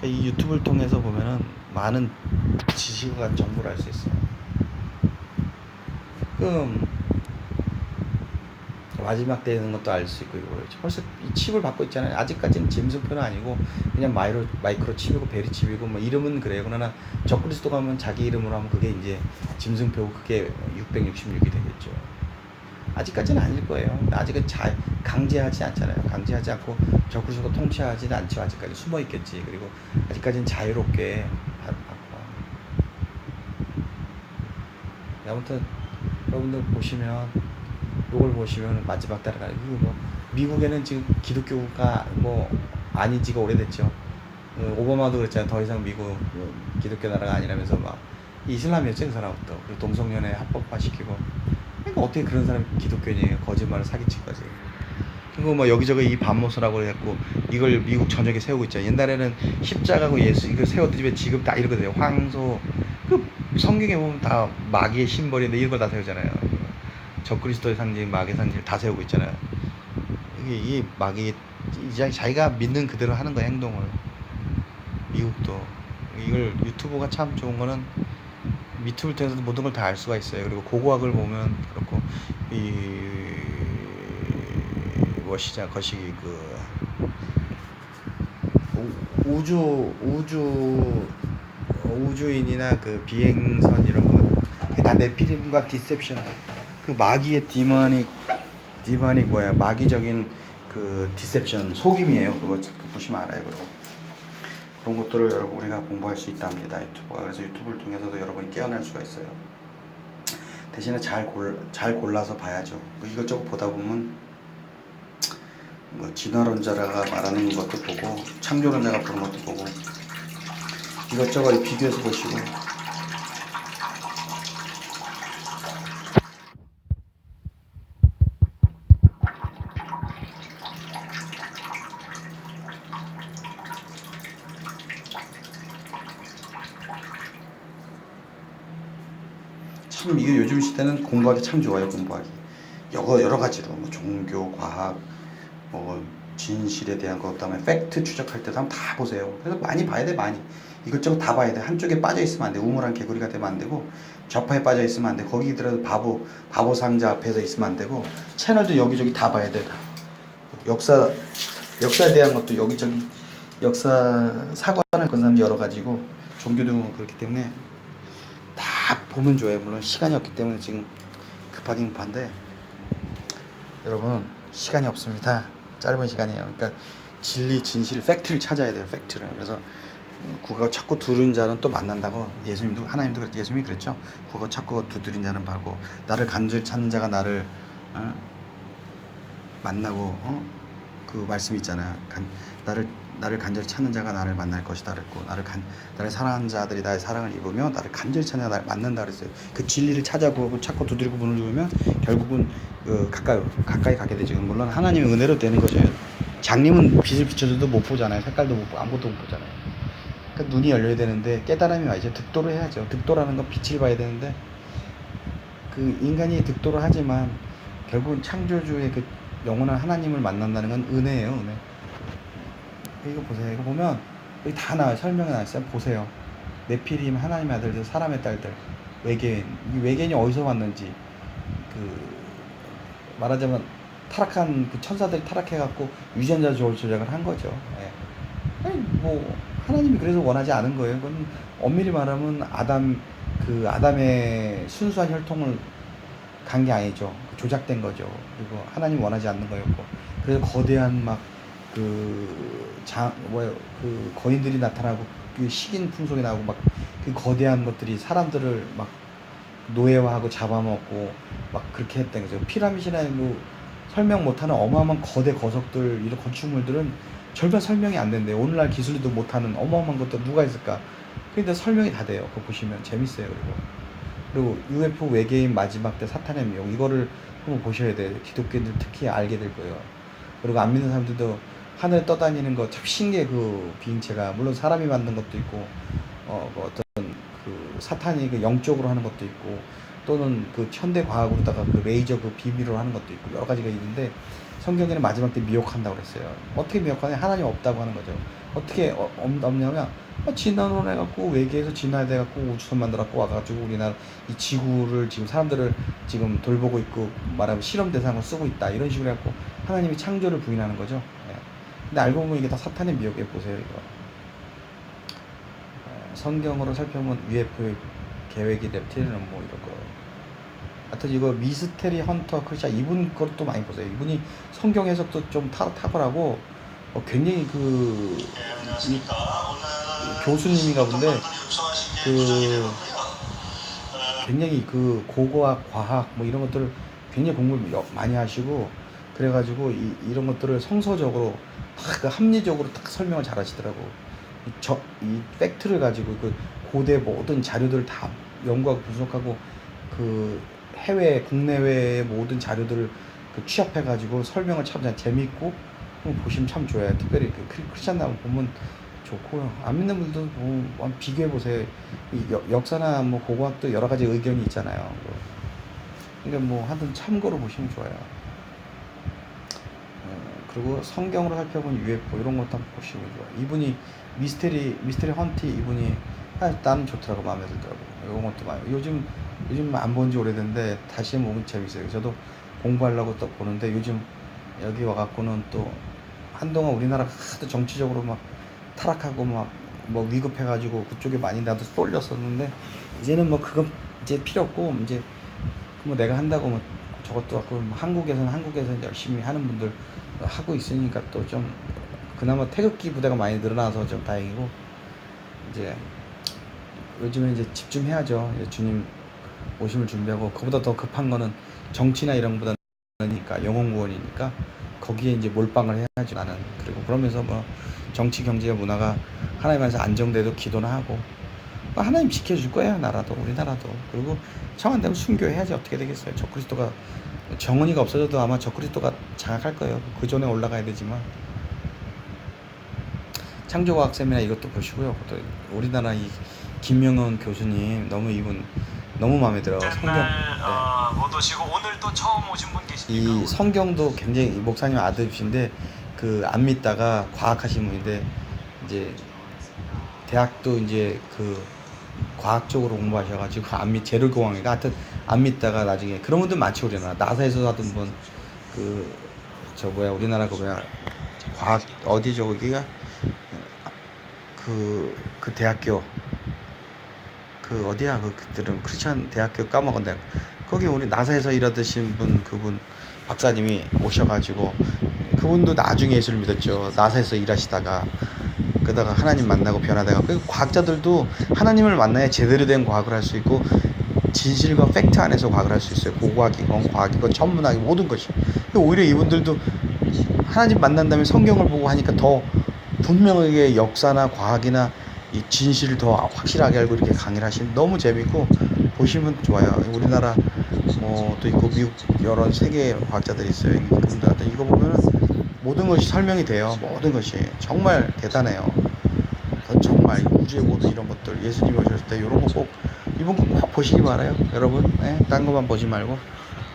이 유튜브를 통해서 보면은 많은 지식과 정보를 알 수 있어요. 그럼 마지막 되는 것도 알 수 있고, 이거 벌써 이 칩을 받고 있잖아요. 아직까지는 짐승표는 아니고 그냥 마이크로 칩이고 베리 칩이고 뭐 이름은 그래요. 그러나 적그리스도 가면 자기 이름으로 하면 그게 이제 짐승표고 그게 666이 되겠죠. 아직까지는 아닐 거예요. 아직은 강제하지 않잖아요. 강제하지 않고 적그리스도가 통치하지는 않죠. 아직까지 숨어 있겠지. 그리고 아직까지는 자유롭게 받고. 아무튼 여러분들 보시면, 요걸 보시면 마지막 따라가는 뭐 미국에는 지금 기독교가 뭐 아닌 지가 오래됐죠. 오바마도 그랬잖아요. 더 이상 미국 기독교 나라가 아니라면서 막 이슬람이었죠, 그 사람부터. 그리고 동성연애 합법화시키고. 그러니까 어떻게 그런 사람이 기독교인이에요? 거짓말을 사기친 거지. 그리고 뭐 여기저기 이 반모서라고 해갖고 이걸 미국 전역에 세우고 있잖아요. 옛날에는 십자가고 예수 이걸 세웠더니 지금 다 이러거든요. 황소. 그 성경에 보면 다 마귀의 심벌인데 이런 걸 다 세우잖아요. 적그리스도의 상징, 마귀의 상징을 다 세우고 있잖아요. 이게 마귀 이제 자기가 믿는 그대로 하는 거야, 행동을. 미국도 이걸 유튜브가 참 좋은 거는 유튜브를 통해서 모든 걸 다 알 수가 있어요. 그리고 고고학을 보면 그렇고 이 무엇이냐 거시기 그 우주인이나 그 비행선 이런 거 다 네피림과 디셉션, 그 마귀의 디머닉 뭐야, 마귀적인 그 디셉션, 속임이에요. 그거 보시면 알아요. 그런 것들을 여러분 우리가 공부할 수 있답니다. 유튜브가. 그래서 유튜브를 통해서도 여러분이 깨어날 수가 있어요. 대신에 잘 골라서 봐야죠. 뭐 이것저것 보다 보면 뭐 진화론자가 말하는 것도 보고 창조론자가 보는 것도 보고 이것저것 비교해서 보시고. 참 이게 요즘 시대는 공부하기 참 좋아요. 공부하기 여러 가지로 뭐 종교, 과학, 뭐 진실에 대한 것, 그다음에 팩트 추적할 때도 한번 다 보세요. 그래서 많이 봐야 돼. 많이 이것저것 다 봐야 돼. 한쪽에 빠져 있으면 안 돼. 우물한 개구리가 되면 안 되고, 좌파에 빠져 있으면 안 돼. 거기들어도 바보 상자 앞에서 있으면 안 되고, 채널도 여기저기 다 봐야 돼. 역사에 대한 것도 여기저기, 역사 사관을 건 사람 여러 가지고, 종교도 그렇기 때문에 다 보면 좋아요. 물론 시간이 없기 때문에 지금 급한데 여러분 시간이 없습니다. 짧은 시간이에요. 그러니까 진리, 진실, 팩트를 찾아야 돼요. 팩트를. 그래서 그거 찾고 두드린 자는 또 만난다고 하나님도 그랬죠. 예수님이 그랬죠. 그거 찾고 두드린 자는 바고, 나를 간절히 찾는 자가 나를 만나고, 그 말씀이 있잖아요. 나를 간절히 찾는 자가 나를 만날 것이다 그랬고, 나를 사랑하는 자들이 나의 사랑을 입으며 나를 간절히 찾는 자가 나를 만난다 그랬어요. 그 진리를 찾고 두드리고 문을 열면 결국은 가까이 가게 되죠. 물론 하나님의 은혜로 되는 거죠. 장님은 빛을 비춰줘도 못 보잖아요. 색깔도 못 보고 아무것도 못 보잖아요. 그러니까 눈이 열려야 되는데 깨달음이 와야죠. 득도를 해야죠. 득도라는 건 빛을 봐야 되는데, 그 인간이 득도를 하지만 결국은 창조주의 그 영원한 하나님을 만난다는 건 은혜예요. 은혜. 이거 보세요. 이거 보면 여기 다 나와요. 설명이 나왔어요. 보세요. 네피림, 하나님의 아들들, 사람의 딸들, 외계인. 이 외계인이 어디서 왔는지, 말하자면 타락한 그 천사들이 타락해갖고 유전자 조작을 한 거죠. 예. 아니 뭐 하나님이 그래서 원하지 않은 거예요. 그건 엄밀히 말하면 아담의 순수한 혈통을 간 게 아니죠. 조작된 거죠. 그리고 하나님 원하지 않는 거였고, 그래서 거대한 거인들이 나타나고 그 식인 풍속이 나오고 막 그 거대한 것들이 사람들을 막 노예화하고 잡아먹고 막 그렇게 했던 거죠. 피라미드나 뭐 설명 못하는 어마어마한 거대 거석들, 이런 건축물들은 절반 설명이 안 된대요. 오늘날 기술도 못하는 어마어마한 것도 누가 있을까? 근데 설명이 다 돼요. 그거 보시면 재밌어요. 그리고 UFO 외계인 마지막 때 사탄의 미혹, 이거를 한번 보셔야 돼요. 기독교인들 특히 알게 될 거예요. 그리고 안 믿는 사람들도 하늘에 떠다니는 거 참 신기해. 그 비행체가 물론 사람이 만든 것도 있고, 어떤 그 사탄이 그 영적으로 하는 것도 있고, 또는 그 현대 과학으로다가 그 레이저 그 비밀로 하는 것도 있고, 여러 가지가 있는데, 성경에는 마지막 때 미혹한다고 그랬어요. 어떻게 미혹하냐? 하나님 없다고 하는 거죠. 어떻게 없냐면 진화론 해갖고 외계에서 진화돼갖고 우주선 만들었고 와가지고 우리나라 이 지구를 지금 사람들을 지금 돌보고 있고 말하면 실험 대상으로 쓰고 있다 이런 식으로 해갖고 하나님이 창조를 부인하는 거죠. 예. 근데 알고 보면 이게 다 사탄의 미혹에 보세요 이거. 성경으로 살펴보면 UFO의 계획이 reptilian 뭐 이런 거. 하여튼 이거 미스테리 헌터 크리스찬 이분 것도 많이 보세요. 이분이 성경 해석도 좀 탁월하고 굉장히 이 교수님인가 본데 굉장히 고고학 과학 뭐 이런 것들을 굉장히 공부를 많이 하시고 그래가지고 이런 것들을 성서적으로 딱 합리적으로 딱 설명을 잘 하시더라고. 이 팩트를 가지고 고대 모든 자료들을 다 연구하고 분석하고 해외 국내외의 모든 자료들을 취합해가지고 설명을 참 재밌고 보시면 참 좋아요. 특별히 크리스찬 나무 보면 좋고요. 안 믿는 분들도 한번 비교해 보세요. 역사나 뭐 고고학도 여러 가지 의견이 있잖아요. 그러니까 뭐 하여튼 참고로 보시면 좋아요. 그리고 성경으로 살펴본 UFO 이런 것도 한번 보시면 좋아요. 이분이 미스테리 헌티 이분이 나는 좋더라고. 마음에 들더라고. 이런 것도 많이 요즘 안 본 지 오래됐는데 다시 보면 재밌어요. 저도 공부하려고 또 보는데 요즘 여기 와갖고는 또 한동안 우리나라가 하도 정치적으로 막 타락하고 막 뭐 위급해가지고 그쪽에 많이 나도 쏠렸었는데 이제는 뭐 그건 이제 필요 없고 이제 뭐 내가 한다고 뭐 저것도 갖고 한국에서는 열심히 하는 분들 하고 있으니까 또 좀 그나마 태극기 부대가 많이 늘어나서 좀 다행이고 이제 요즘에 이제 집중해야죠. 이제 주님 오심을 준비하고 그보다 더 급한 거는 정치나 이런 거보다니까 영혼구원이니까 거기에 이제 몰빵을 해야죠 나는. 그리고 그러면서 뭐 정치 경제 문화가 하나님 안에서 안정돼도 기도나 하고 하나님 지켜줄 거예요. 나라도 우리나라도. 그리고 청한되면 순교해야지. 어떻게 되겠어요. 적그리스도가 정은이가 없어져도 아마 적그리스도가 장악할 거예요. 그 전에 올라가야 되지만 창조과학 세미나 이것도 보시고요. 또 우리나라 이 김명은 교수님 이분 너무 마음에 들어. 성경 못 오시고 오늘 또 처음 오신 분 계시니까 이 성경도 굉장히 목사님 아들이신데 안 믿다가 과학하신 분인데 이제 대학도 이제 과학 쪽으로 공부하셔가지고 재료공학이니까 하여튼 안 믿다가 나중에 그런 분들 많지. 우리나라 나사에서 하던 분 우리나라 과학 어디 저기가 대학교 어디야 그들은 크리스찬 대학교 까먹었네. 거기 우리 나사에서 일하시는 그분 박사님이 오셔가지고 그분도 나중에 예수를 믿었죠. 나사에서 일하시다가 그러다가 하나님 만나고 변화되고 과학자들도 하나님을 만나야 제대로 된 과학을 할 수 있고 진실과 팩트 안에서 과학을 할 수 있어요. 고고학이건 과학이건 천문학이 모든 것이. 오히려 이분들도 하나님 만난 다음에 성경을 보고 하니까 더 분명하게 역사나 과학이나 이 진실을 더 확실하게 알고 이렇게 강의를 하시면 너무 재밌고 보시면 좋아요. 우리나라 또 있고 미국 여러 세계 과학자들이 있어요. 그분들한테 이거 보면은 모든 것이 설명이 돼요. 모든 것이 정말 대단해요. 정말 우주의 모든 이런 것들 예수님이 오셨을 때 이런 거 이번 거 꼭 보시기 바라요. 여러분 딴 것만 보지 말고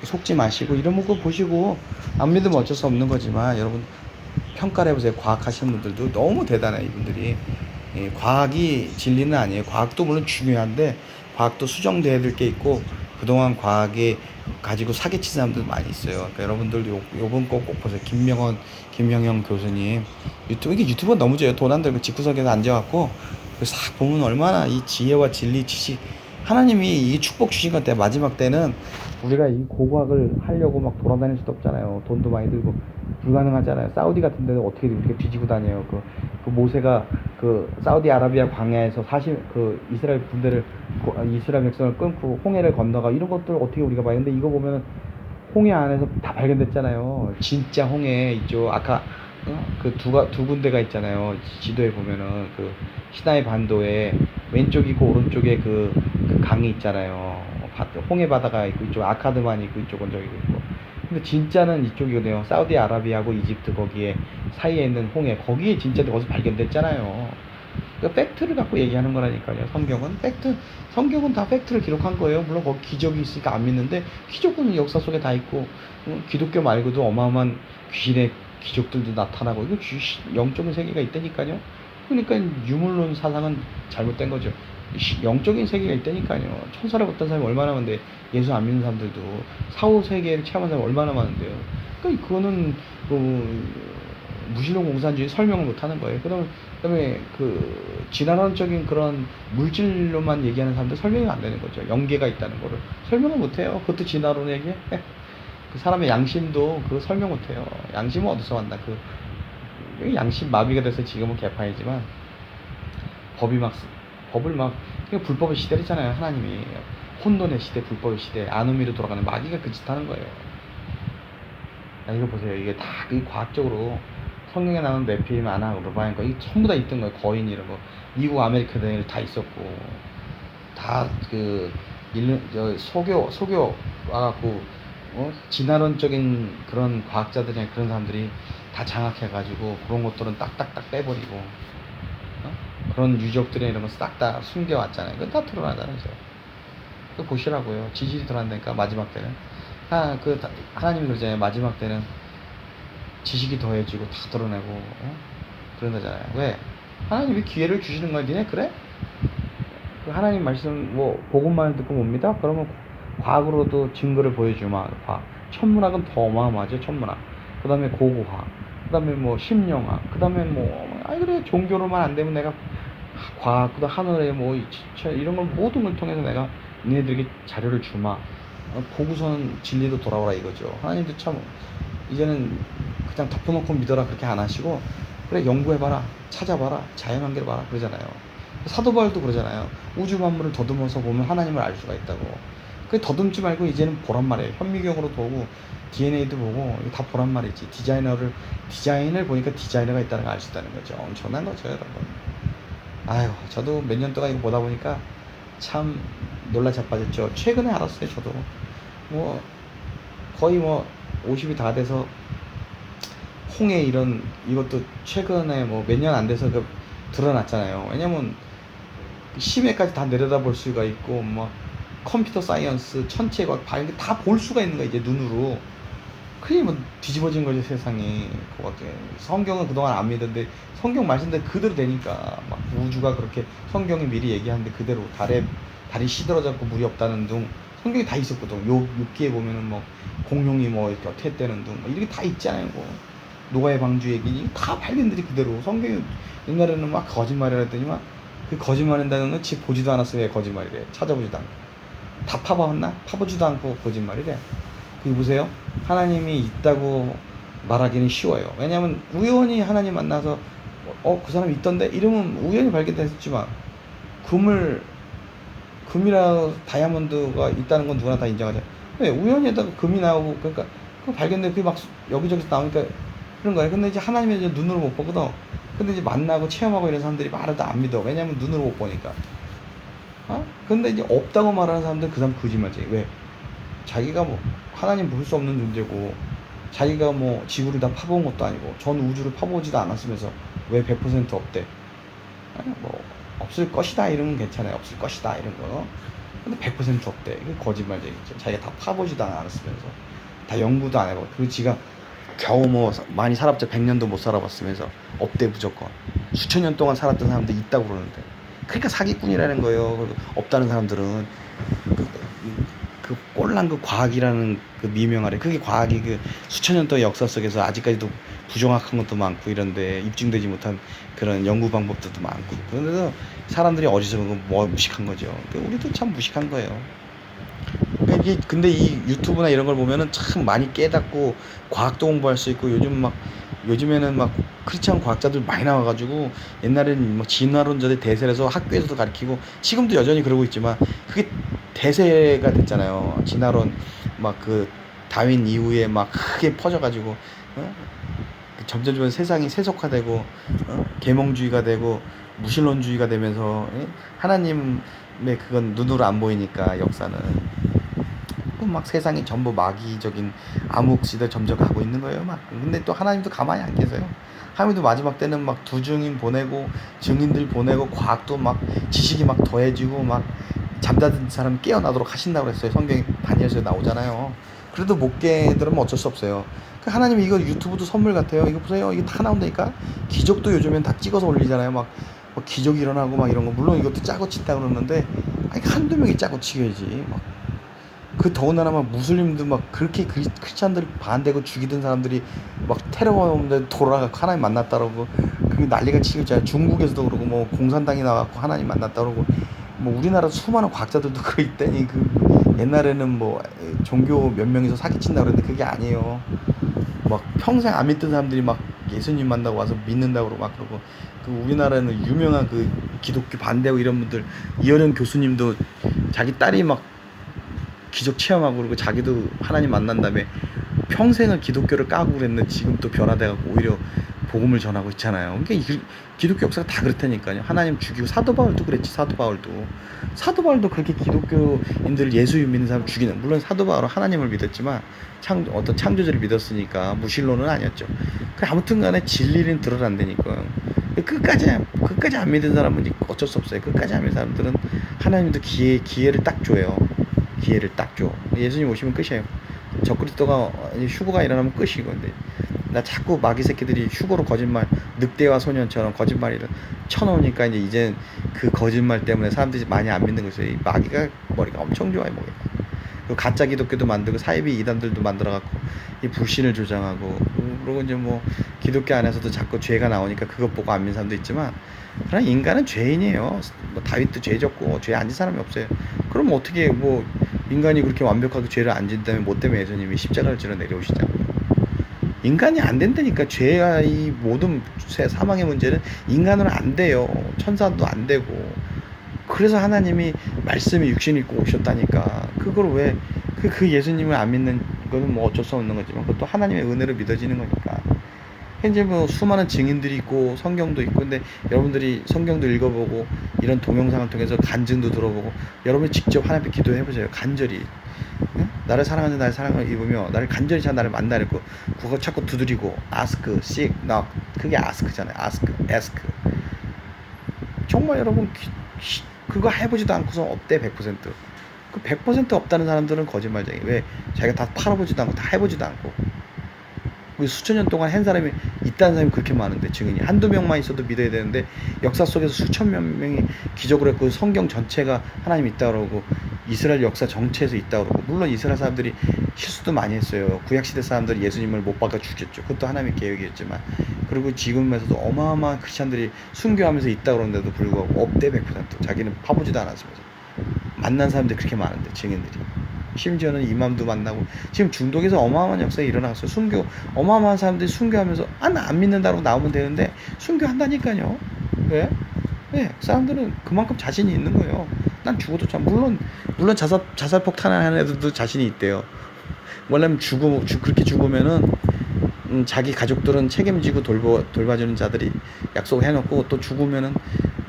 속지 마시고 이런 거 보시고 안 믿으면 어쩔 수 없는 거지만 여러분 평가를 해보세요. 과학하시는 분들도 너무 대단해요. 이분들이 과학이 진리는 아니에요. 과학도 물론 중요한데 과학도 수정돼야 될 게 있고 그동안 과학에 가지고 사기친 사람들 많이 있어요. 그러니까 여러분들 요번 거 꼭 보세요. 김명형 교수님 유튜브가 너무 좋아요. 돈 안 들고 집구석에서 앉아갖고 싹 보면 얼마나 이 지혜와 진리 지식 하나님이 이 축복 주신 것 때문에 마지막 때는 우리가 이 고고학을 하려고 막 돌아다닐 수도 없잖아요. 돈도 많이 들고 불가능하잖아요. 사우디 같은 데는 어떻게 이렇게 뒤지고 다녀요. 모세가 사우디아라비아 광야에서 이스라엘 군대를 이스라엘 백성을 끊고 홍해를 건너가 이런 것들 어떻게 우리가 봐요. 근데 이거 보면 홍해 안에서 다 발견됐잖아요. 진짜 홍해 있죠. 아까 두 군데가 있잖아요. 지도에 보면은 시나이 반도에 왼쪽이고 오른쪽에 강이 있잖아요. 홍해 바다가 있고 이쪽 아카드만 있고 이쪽은 저기 있고. 근데 진짜는 이쪽이거든요. 사우디아라비아하고 이집트 거기에 사이에 있는 홍해 거기에 진짜 어디서 발견됐잖아요. 그러니까 팩트를 갖고 얘기하는 거라니까요. 성경은 다 팩트를 기록한 거예요. 물론 거기 기적이 있으니까 안 믿는데 기적은 역사 속에 다 있고 기독교 말고도 어마어마한 귀신의 기적들도 나타나고 이거 영적인 세계가 있다니까요. 그러니까 유물론 사상은 잘못된 거죠. 영적인 세계가 있다니까요. 천사를 봤던 사람이 얼마나 많은데 예수 안 믿는 사람들도 사후 세계를 체험한 사람이 얼마나 많은데요. 그러니까 그거는 무신론 공산주의 설명을 못하는 거예요. 그다음에 그 진화론적인 그런 물질로만 얘기하는 사람들 설명이 안 되는 거죠. 영계가 있다는 거를 설명을 못해요. 그것도 진화론 얘기해. 그 사람의 양심도 그거 설명 못해요. 양심은 어디서 왔나? 양심 마비가 돼서 지금은 개판이지만 법을 막 불법의 시대랬잖아요. 하나님이 혼돈의 시대, 불법의 시대, 아노미로 돌아가는 마귀가 그 짓 하는 거예요. 야, 이거 보세요. 이게 다 과학적으로 성경에 나오는 네피림, 아나, 루바인 거, 이 전부 다 있던 거예요. 거인 이런 거, 미국, 아메리카 대일 다 있었고, 다 소교 와갖고 진화론적인 그런 과학자들이나 그런 사람들이 다 장악해가지고 그런 것들은 딱딱딱 빼버리고 그런 유적들이나 이런 거 싹 다 숨겨왔잖아요. 그건 다 드러나잖아요. 그 보시라고요. 지질이 드러난다니까 마지막 때는. 하나님이 그러잖아요. 마지막 때는 지식이 더해지고 다 드러내고 그런다잖아요. 왜? 하나님이 기회를 주시는 거야. 니네 그래? 그 하나님 말씀 복음만 듣고 뭡니다? 그러면 과학으로도 증거를 보여주마. 천문학은 더 어마어마하죠. 천문학. 그 다음에 고고학. 그 다음에 심령학. 그 다음에 그래 종교로만 안 되면 내가 과학, 그 다음 하늘에 이런 걸 모든 걸 통해서 내가 니네들에게 자료를 주마. 보고선 진리도 돌아오라 이거죠. 하나님도 참 이제는 그냥 덮어놓고 믿어라 그렇게 안 하시고 그래 연구해봐라, 찾아봐라, 자연관계를 봐라 그러잖아요. 사도 바울도 그러잖아요. 우주 만물을 더듬어서 보면 하나님을 알 수가 있다고. 그 더듬지 말고 이제는 보란 말이에요. 현미경으로 보고 DNA도 보고 이거 다 보란 말이지. 디자인을 보니까 디자이너가 있다는 걸 알 수 있다는 거죠. 엄청난 거죠, 여러분. 아유, 저도 몇 년 동안 이거 보다 보니까 참 놀라 자빠졌죠. 최근에 알았어요, 저도. 거의 50이 다 돼서 홍해 이것도 최근에 몇 년 안 돼서 드러났잖아요. 왜냐면 심해까지 다 내려다볼 수가 있고 컴퓨터 사이언스, 천체과학 다 볼 수가 있는 거야 이제 눈으로. 그게 뒤집어진 거지 세상이. 성경은 그동안 안 믿었는데 성경 말씀대로 그대로 되니까 막 우주가 그렇게 성경이 미리 얘기하는데 그대로 달이 시들어졌고 물이 없다는 둥 성경이 다 있었거든. 욥기에 보면은 공룡이 이렇게 어떻게 했다는 둥 이렇게 다 있잖아요. 노아의 방주 얘기 다 발견들이 그대로. 성경이 옛날에는 막 거짓말이라 했더니만 그 거짓말한다는 건 지 보지도 않았으면 왜 거짓말이래. 찾아보지도 않고 다 파봤나? 파보지도 않고 거짓말이래. 그게 보세요. 하나님이 있다고 말하기는 쉬워요. 왜냐면 우연히 하나님 만나서 그 사람이 있던데 이러면 우연히 발견됐지만 금이나 다이아몬드가 있다는 건 누구나 다 인정하죠. 왜 우연히다가 금이 나오고 그러니까 그 발견돼 그게 막 여기저기서 나오니까 그런 거예요. 근데 이제 하나님은 이제 눈으로 못 보거든. 근데 이제 만나고 체험하고 이런 사람들이 말해도 안 믿어. 왜냐면 눈으로 못 보니까. 근데 이제 없다고 말하는 사람들은 그 사람 거짓말이지. 왜? 자기가 하나님 볼 수 없는 존재고 자기가 지구를 다 파본 것도 아니고 전 우주를 파보지도 않았으면서 왜 100% 없대? 없을 것이다 이러면 괜찮아요. 없을 것이다 이런 거. 근데 100% 없대. 이게 거짓말이죠. 자기가 다 파보지도 않았으면서 다 연구도 안 해봐. 그리고 지가 겨우 많이 살았죠. 100년도 못 살아봤으면서 없대 무조건. 수천 년 동안 살았던 사람들 있다고 그러는데. 그러니까 사기꾼이라는 거예요. 없다는 사람들은 그 꼴랑 과학이라는 미명 아래 그게 과학이 수천 년 동안 역사 속에서 아직까지도 부정확한 것도 많고 이런데 입증되지 못한 그런 연구 방법들도 많고 그런데도 사람들이 어리석은 거 무식한 거죠. 우리도 참 무식한 거예요. 근데 이 유튜브나 이런 걸 보면은 참 많이 깨닫고 과학도 공부할 수 있고 요즘에는 크리스찬 과학자들 많이 나와가지고 옛날에는 진화론자들 대세라서 학교에서도 가르치고 지금도 여전히 그러고 있지만 그게 대세가 됐잖아요. 진화론 다윈 이후에 크게 퍼져가지고 점점 세상이 세속화되고 계몽주의가 되고 무신론주의가 되면서 하나님의 그건 눈으로 안 보이니까 역사는 자꾸 막 세상이 전부 마귀적인 암흑 시대 점점 가고 있는 거예요. 막. 근데 또 하나님도 가만히 안 계세요. 하나님도 마지막 때는 막 두 증인 보내고 증인들 보내고 과학도 막 지식이 막 더해지고 막 잠자던 사람 깨어나도록 하신다고 그랬어요. 성경에 다니엘서에 나오잖아요. 그래도 못 깨들으면 어쩔 수 없어요. 하나님 이거 유튜브도 선물 같아요. 이거 보세요. 이게 다 나온다니까. 기적도 요즘엔 다 찍어서 올리잖아요. 막 기적이 일어나고 막 이런 거. 물론 이것도 짜고 친다 그러는데 아니 한두 명이 짜고 치겨야지. 막 그 더군다나 막 무슬림도 막 그렇게 크리스찬들 반대고 죽이던 사람들이 막 테러하는데 돌아가고 하나님 만났다라고 그 난리가 치겠잖아요. 중국에서도 그러고 뭐 공산당이 나왔고 하나님 만났다 그러고 뭐 우리나라 수많은 과학자들도 그거 있다니. 그 옛날에는 뭐 종교 몇 명이서 사기친다 그랬는데 그게 아니에요. 막 평생 안 믿던 사람들이 막 예수님 만나고 와서 믿는다고 그러고 막 그러고 그 우리나라는 유명한 그 기독교 반대하고 이런 분들 이현영 교수님도 자기 딸이 막 기적 체험하고 그러고 자기도 하나님 만난 다음에 평생을 기독교를 까고 그랬는데 지금 또 변화돼갖고 오히려 복음을 전하고 있잖아요. 그러니까 기독교 역사가 다 그렇다니까요. 하나님 죽이고 사도 바울도 그랬지. 사도 바울도 그렇게 기독교인들을 예수 믿는 사람 죽이는. 물론 사도 바울은 하나님을 믿었지만 어떤 창조주를 믿었으니까 무신론은 아니었죠. 아무튼간에 진리는 드러난다니까요. 끝까지 안 믿은 사람은 어쩔 수 없어요. 끝까지 안 믿는 사람들은 하나님도 기회를 딱 줘요. 기회를 딱 줘. 예수님 오시면 끝이에요. 적그리스도가 휴거가 일어나면 끝이고. 근데 나 자꾸 마귀 새끼들이 휴거로 거짓말, 늑대와 소년처럼 거짓말을 쳐놓으니까 이제 그 거짓말 때문에 사람들이 많이 안 믿는 거죠. 이 마귀가 머리가 엄청 좋아요. 머리가. 그 가짜 기독교도 만들고 사이비 이단들도 만들어갖고 이 불신을 조장하고, 그리고 이제 뭐 기독교 안에서도 자꾸 죄가 나오니까 그것 보고 안 믿는 사람도 있지만, 그러나 인간은 죄인이에요. 뭐 다윗도 죄 졌고 죄 안 진 사람이 없어요. 그럼 어떻게 뭐 인간이 그렇게 완벽하게 죄를 안 진다면 뭐 때문에 예수님이 십자가를 지러 내려오시냐고요. 인간이 안 된다니까. 죄와 이 모든 사망의 문제는 인간으로 안 돼요. 천사도 안 되고. 그래서 하나님이 말씀이 육신 입고 오셨다니까. 그걸 왜 그 예수님을 안 믿는 거는 뭐 어쩔 수 없는 거지만 그것도 하나님의 은혜로 믿어지는 거니까. 현재 뭐 수많은 증인들이 있고 성경도 있고, 근데 여러분들이 성경도 읽어보고 이런 동영상을 통해서 간증도 들어보고 여러분이 직접 하나님께 기도해보세요. 간절히. 응? 나를 사랑하는 나의 사랑을 입으며 나를 간절히 잘 나를 만나 이랬고, 그거 자꾸 두드리고 ask, seek, knock. 그게 ask잖아요. ask. 정말 여러분 그거 해보지도 않고서 없대. 100%. 그 100% 없다는 사람들은 거짓말쟁이. 왜? 자기가 다 팔아보지도 않고 다 해보지도 않고. 수천 년 동안 한 사람이 있다는 사람이 그렇게 많은데, 증인이 한두 명만 있어도 믿어야 되는데 역사 속에서 수천 명이 기적을 했고 성경 전체가 하나님 있다 그러고 이스라엘 역사 전체에서 있다 그러고, 물론 이스라엘 사람들이 실수도 많이 했어요. 구약시대 사람들이 예수님을 못 박아 죽였죠. 그것도 하나님의 계획이었지만, 그리고 지금에서도 어마어마한 크리스찬들이 순교하면서 있다 그러는데도 불구하고 없대. 100%. 자기는 파보지도 않았으면서. 만난 사람들이 그렇게 많은데, 증인들이. 심지어는 이맘도 만나고 지금 중동에서 어마어마한 역사가 일어났어요. 순교, 어마어마한 사람들이 순교하면서 나 안 믿는다고 나오면 되는데 순교한다니까요. 왜? 왜? 사람들은 그만큼 자신이 있는 거예요. 난 죽어도 참, 물론 자살 폭탄하는 애들도 자신이 있대요. 원래는 그렇게 죽으면은 자기 가족들은 책임지고 돌봐주는 자들이 약속을 해놓고, 또 죽으면은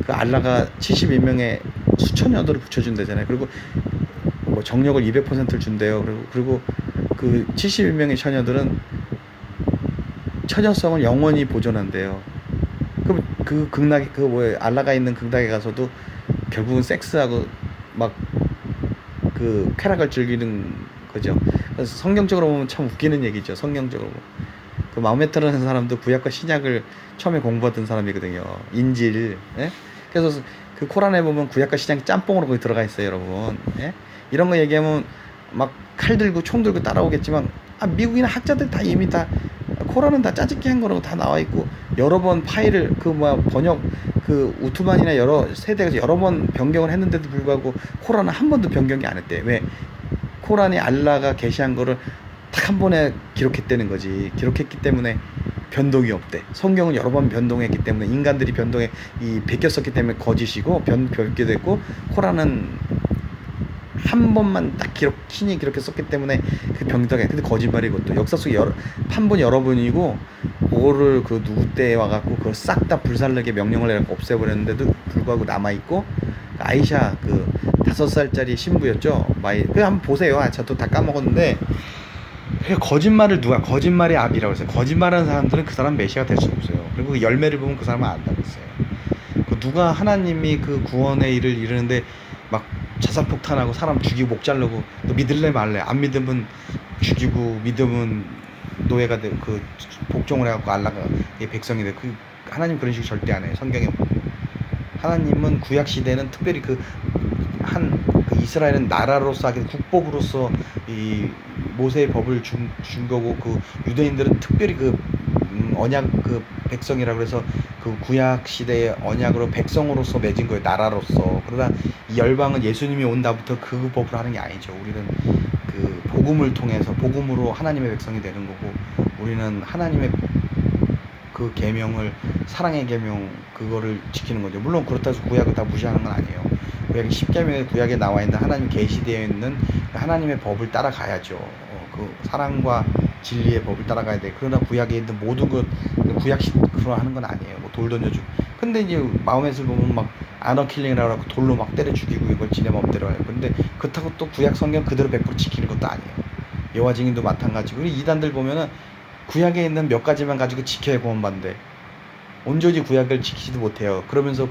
그 알라가 71명의 수천년도를 붙여준다잖아요. 그리고 뭐 정력을 200%를 준대요. 그리고 그 71명의 처녀들은 처녀성을 영원히 보존한대요. 그럼 그 극락에 알라가 있는 극락에 가서도 결국은 섹스하고 막 그 쾌락을 즐기는 거죠. 그래서 성경적으로 보면 참 웃기는 얘기죠. 성경적으로 그 마호메트라는 사람도 구약과 신약을 처음에 공부하던 사람이거든요. 인질. 예? 그래서 그 코란에 보면 구약과 신약이 짬뽕으로 거기 들어가 있어요, 여러분. 예? 이런 거 얘기하면 막 칼 들고 총 들고 따라오겠지만, 미국이나 학자들 다 이미 다 코란은 다 짜집기 한 거라고 다 나와 있고, 여러 번 파일을 번역 우투만이나 여러 세대에서 여러 번 변경을 했는데도 불구하고 코란은 한 번도 변경이 안 했대. 왜? 코란이 알라가 게시한 거를 딱 한 번에 기록했다는 거지. 기록했기 때문에 변동이 없대. 성경은 여러 번 변동했기 때문에, 인간들이 베꼈었기 때문에 거짓이고 변게 됐고, 코란은 한 번만 딱 신이 기록했었기 때문에 그 병덕에. 근데 거짓말이고, 또 역사 속에 판본 여러 번이고, 그거를 그 누구 때 와갖고 그걸 싹 다 불살르게 명령을 내갖고 없애버렸는데도 불구하고 남아있고, 아이샤 5살짜리 신부였죠. 그 한번 보세요. 저도 다 까먹었는데 거짓말을 거짓말의 압이라고 했어요. 거짓말하는 사람들은 그 사람 메시아가 될 수 없어요. 그리고 그 열매를 보면 그 사람은 안다고 했어요. 누가 하나님이 그 구원의 일을 이루는데 막 자살폭탄하고 사람 죽이고 목 자르고 너 믿을래 말래? 안 믿으면 죽이고 믿으면 노예가 되고 그 복종을 해갖고 알라가 백성이 돼. 하나님 그런 식으로 절대 안 해요. 성경에 하나님은 구약 시대는 특별히 그 이스라엘은 나라로서 하긴 국법으로서 이 모세의 법을 준 거고, 그 유대인들은 특별히 언약 백성이라고 해서 그 구약 시대의 언약으로 백성으로서 맺은 거예요. 나라로서. 그러나 이 열방은 예수님이 온다부터 그 법을 하는 게 아니죠. 우리는 그 복음을 통해서 복음으로 하나님의 백성이 되는 거고, 우리는 하나님의 그 계명을, 사랑의 계명 그거를 지키는 거죠. 물론 그렇다고 해서 구약을 다 무시하는 건 아니에요. 구약이 10계명의 구약에 나와 있는 하나님 계시되어 있는 하나님의 법을 따라가야죠. 그 사랑과 진리의 법을 따라가야 돼. 그러나 구약에 있는 모든 것 구약식으로 하는 건 아니에요. 뭐 돌 던져주고. 근데 이제 마음에서 보면 막 아너 킬링이라고 하고 돌로 막 때려 죽이고 이걸 지네 맘대로 해요. 근데 그렇다고 또 구약 성경 그대로 100% 지키는 것도 아니에요. 여호와 증인도 마찬가지고. 우리 이단들 보면은 구약에 있는 몇 가지만 가지고 지켜야 구원받는데 온전히 구약을 지키지도 못해요. 그러면서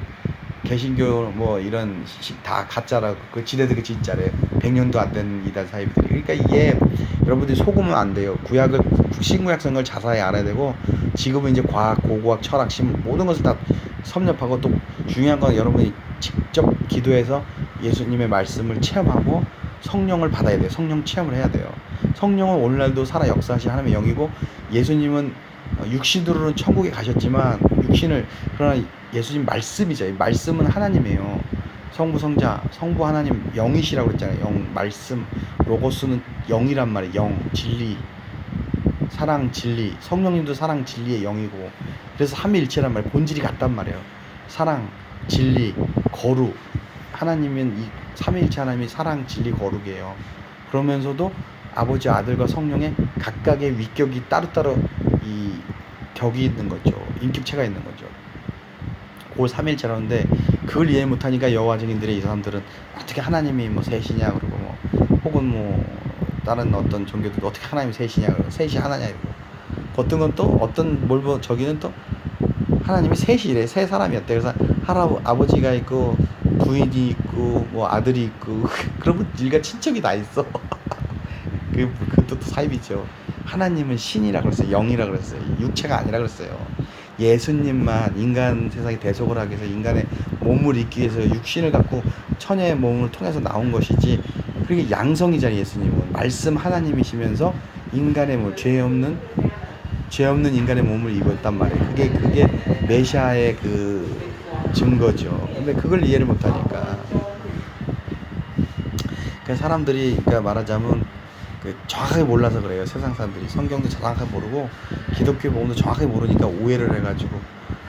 개신교 뭐 이런 다 가짜라고, 그 지네들 그 진짜래. 100년도 안 된 이단 사이비들이. 그러니까 이게 여러분들이 속으면 안 돼요. 구약을, 신구약 성경을 자세히 알아야 되고, 지금은 이제 과학, 고고학, 철학, 신 모든 것을 다 섭렵하고, 또 중요한 건 여러분이 직접 기도해서 예수님의 말씀을 체험하고 성령을 받아야 돼요. 성령 체험을 해야 돼요. 성령은 오늘날도 살아 역사하신 하나님의 영이고, 예수님은 육신으로는 천국에 가셨지만 그러나 예수님 말씀이죠. 말씀은 하나님이에요. 성부 성자, 성부 하나님 영이시라고 그랬잖아요. 영, 말씀, 로고스는 영이란 말이에요. 영, 진리, 사랑, 진리. 성령님도 사랑, 진리의 영이고, 그래서 삼위일체란 말이에요. 본질이 같단 말이에요. 사랑, 진리, 거룩. 하나님은 이 삼위일체 하나님이 사랑, 진리, 거룩이에요. 그러면서도 아버지, 아들과 성령의 각각의 위격이 따로따로 이 격이 있는 거죠. 인격체가 있는 거죠. 그걸 삼위일체라는데, 그걸 이해 못하니까 여호와 증인들의 이 사람들은 어떻게 하나님이 뭐 셋이냐 그러고, 뭐 혹은 뭐 다른 어떤 종교들도 어떻게 하나님이 셋이냐 그러고, 셋이 하나냐 이러고, 어떤 건 또 어떤 저기는 또 하나님이 셋이래. 세 사람이었대. 그래서 아버지가 있고 부인이 있고 뭐 아들이 있고 그러면 일가 친척이 다 있어. 그것도 또 사입이죠. 하나님은 신이라 그랬어요. 영이라 그랬어요. 육체가 아니라 그랬어요. 예수님만 인간 세상에 대속을 하기 위해서 인간의 몸을 입기 위해서 육신을 갖고 천의 몸을 통해서 나온 것이지, 그게 양성이잖아요. 예수님은 말씀 하나님이시면서 인간의 죄 없는 인간의 몸을 입었단 말이에요. 그게 메시아의 그 증거죠. 근데 그걸 이해를 못하니까, 사람들이, 그러니까 말하자면 정확하게 몰라서 그래요. 세상 사람들이 성경도 정확하게 모르고 기독교 복음도 정확하게 모르니까 오해를 해가지고,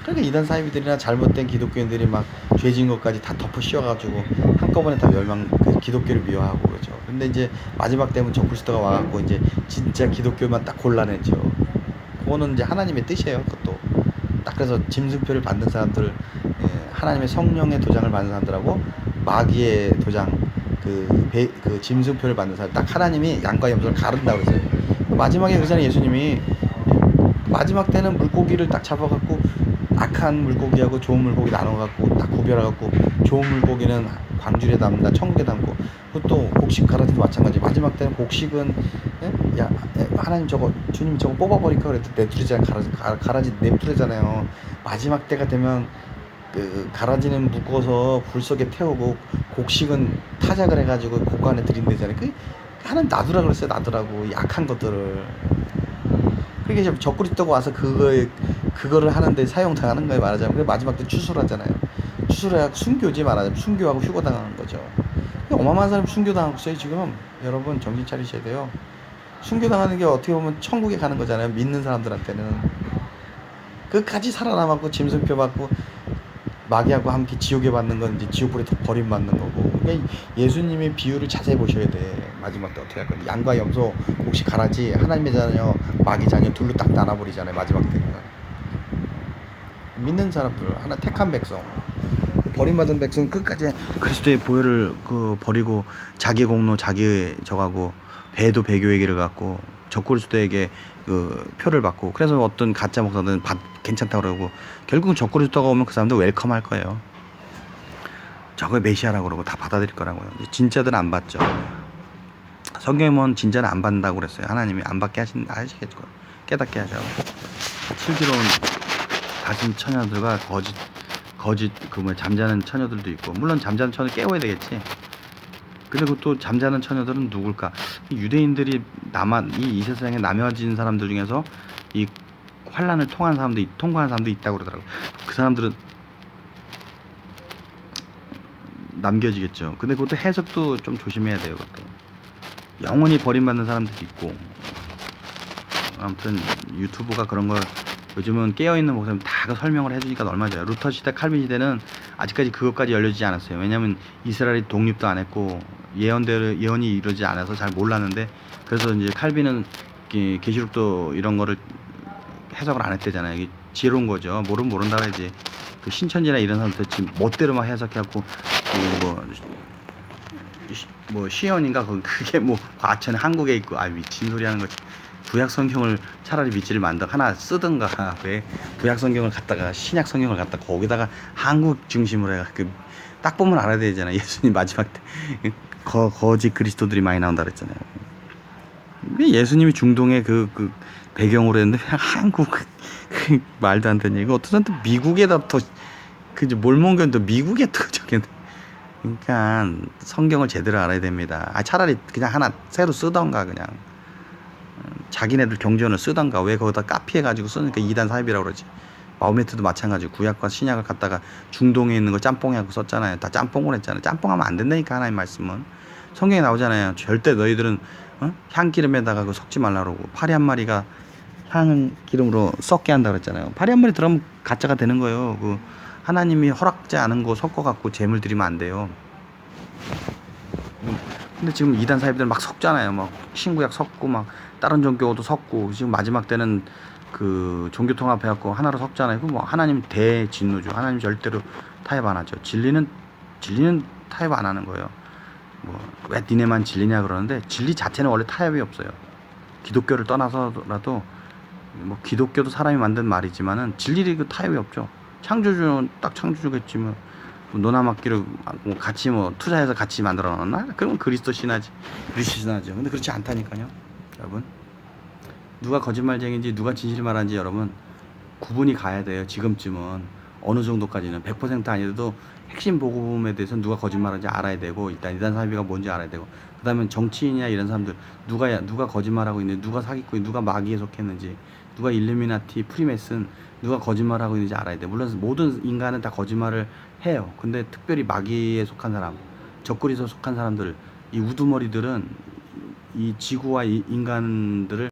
그러니까 이단 사이비들이나 잘못된 기독교인들이 막 죄진 것까지 다 덮어 씌워가지고 한꺼번에 다 기독교를 미워하고 그러죠. 근데 이제 마지막 때면 적그리스도가 와갖고 이제 진짜 기독교만 딱 골라내죠. 그거는 이제 하나님의 뜻이에요. 그것도 딱. 그래서 짐승표를 받는 사람들, 하나님의 성령의 도장을 받는 사람들하고 마귀의 도장, 그 짐승표를 받는 사람, 딱 하나님이 양과 염소를 가른다고 그랬어요. 마지막에 그러잖아요. 예수님이 마지막 때는 물고기를 딱 잡아갖고 악한 물고기하고 좋은 물고기 나눠갖고 딱 구별해갖고, 좋은 물고기는 광주리에 담는다, 천국에 담고, 그것도 곡식 가라지도 마찬가지. 마지막 때는 곡식은 하나님 주님 저거 뽑아버릴까 그래도 내두르잖아요. 가라지 내두르잖아요. 마지막 때가 되면 그 가라지는 묶어서 불 속에 태우고 곡식은 타작을 해가지고 고거 안에 들인대잖아요. 하나님 놔두라 그랬어요. 놔두라고, 약한 것들을. 그게 이제 적그리스도가 와서 그거를 하는데 사용당하는 거예요. 말하자면. 그래 마지막 때 추수를 하잖아요. 추수를 해서 순교지, 말하자면. 순교하고 휴거당하는 거죠. 어마어마한 사람이 순교당하고 있어요 지금. 여러분 정신 차리셔야 돼요. 순교당하는 게 어떻게 보면 천국에 가는 거잖아요. 믿는 사람들한테는. 끝까지 살아남았고 짐승표 받고 마귀하고 함께 지옥에 받는 건 이제 지옥불에 더 버림받는 거고. 그러니까 예수님의 비유를 자세히 보셔야 돼. 마지막 때 어떻게 할 건지. 양과 염소, 혹시 가라지, 하나님의 자녀, 마귀 자녀 둘로 딱 나눠버리잖아요. 마지막 때는. 믿는 사람들, 하나 택한 백성. 버림받은 백성은 끝까지 그리스도의 보혈을 버리고 자기 공로 자기 저가고 배도 배교에게를 갖고 적그리스도에게 표를 받고 그래서 어떤 가짜 목사들은 괜찮다고 그러고 결국은 적그리스도가 오면 그 사람들 웰컴할 거예요. 저걸 메시아라고 그러고 다 받아들일 거라고요. 진짜들은 안 받죠. 성경에 보면 진짜는 안 받는다고 그랬어요. 하나님이 안 받게 하시겠죠. 깨닫게 하자고. 슬기로운 다신 처녀들과 거짓 잠자는 처녀들도 있고 물론 잠자는 처녀 깨워야 되겠지. 근데 그것도 잠자는 처녀들은 누굴까? 유대인들이 이 세상에 남겨진 사람들 중에서 이 환란을 통과한 사람도 있다고 그러더라고. 그 사람들은 남겨지겠죠. 근데 그것도 해석도 좀 조심해야 돼요. 그것도 영원히 버림받는 사람들도 있고. 아무튼 유튜브가 그런 걸 요즘은 깨어있는 목사님 다 설명을 해주니까 얼마나 좋아요. 루터 시대, 칼빈 시대는 아직까지 그것까지 열려지지 않았어요. 왜냐면 이스라엘이 독립도 안 했고 예언이 이루어지지 않아서 잘 몰랐는데 그래서 이제 칼빈은 계시록도 이런 거를 해석을 안 했대잖아요. 이게 지혜로운 거죠. 모른다고 해야지. 그 신천지나 이런 사람들 지금 멋대로 막 해석해갖고 시연인가 그게 과천에 한국에 있고 미친 소리 하는 거지. 구약 성경을 차라리 믿지를 만다 하나 쓰든가 왜 구약 성경을 갖다가 신약 성경을 갖다가 거기다가 한국 중심으로 해가 딱 보면 알아야 되잖아. 예수님 마지막 때 거짓 그리스도들이 많이 나온다 그랬잖아요. 예수님이 중동의 그 배경으로 했는데 한국 말도 안 되는 얘기. 어떤 사람 미국에다 더 몰몬견도 미국에 더 저게. 그러니까 성경을 제대로 알아야 됩니다. 차라리 그냥 하나 새로 쓰던가 그냥 자기네들 경전을 쓰던가 왜 거기다 카피해가지고 쓰니까 이단 사입이라고 그러지. 마호메트도 마찬가지고 구약과 신약을 갖다가 중동에 있는 거 짬뽕하고 썼잖아요. 다 짬뽕을 했잖아요. 짬뽕하면 안 된다니까 하나님 말씀은. 성경에 나오잖아요. 절대 너희들은 향기름에다가 섞지 말라 그러고 파리 한 마리가 향기름으로 썩게 한다 그랬잖아요. 파리 한 마리 들어가면 가짜가 되는 거예요. 하나님이 허락지 않은 거 섞어갖고 재물 드리면 안 돼요. 근데 지금 이단 사입들 막 섞잖아요. 막 신구약 섞고 막 다른 종교도 섞고 지금 마지막 때는 종교 통합해갖고 하나로 섞잖아요. 하나님 대진노죠. 하나님 절대로 타협 안 하죠. 진리는 타협 안 하는 거예요. 왜 니네만 진리냐 그러는데 진리 자체는 원래 타협이 없어요. 기독교를 떠나서라도 기독교도 사람이 만든 말이지만은 진리 타협이 없죠. 창조주는 딱 창조주겠지만 노나 맡기로 같이 투자해서 같이 만들어 놨나? 그러면 그리스도 신하죠. 근데 그렇지 않다니까요. 여러분 누가 거짓말쟁인지 누가 진실을 말하는지 여러분 구분이 가야 돼요. 지금쯤은 어느 정도까지는 100% 아니어도 핵심 복음에 대해서 누가 거짓말하는지 알아야 되고 일단 이단 사이비가 뭔지 알아야 되고 그 다음에 정치인이나 이런 사람들 누가 거짓말하고 있는지 누가 사기꾼이 누가 마귀에 속했는지 누가 일루미나티 프리메슨 누가 거짓말하고 있는지 알아야 돼. 물론 모든 인간은 다 거짓말을 해요. 근데 특별히 마귀에 속한 사람 적그리스도에 속한 사람들 이 우두머리들은 이 지구와 이 인간들을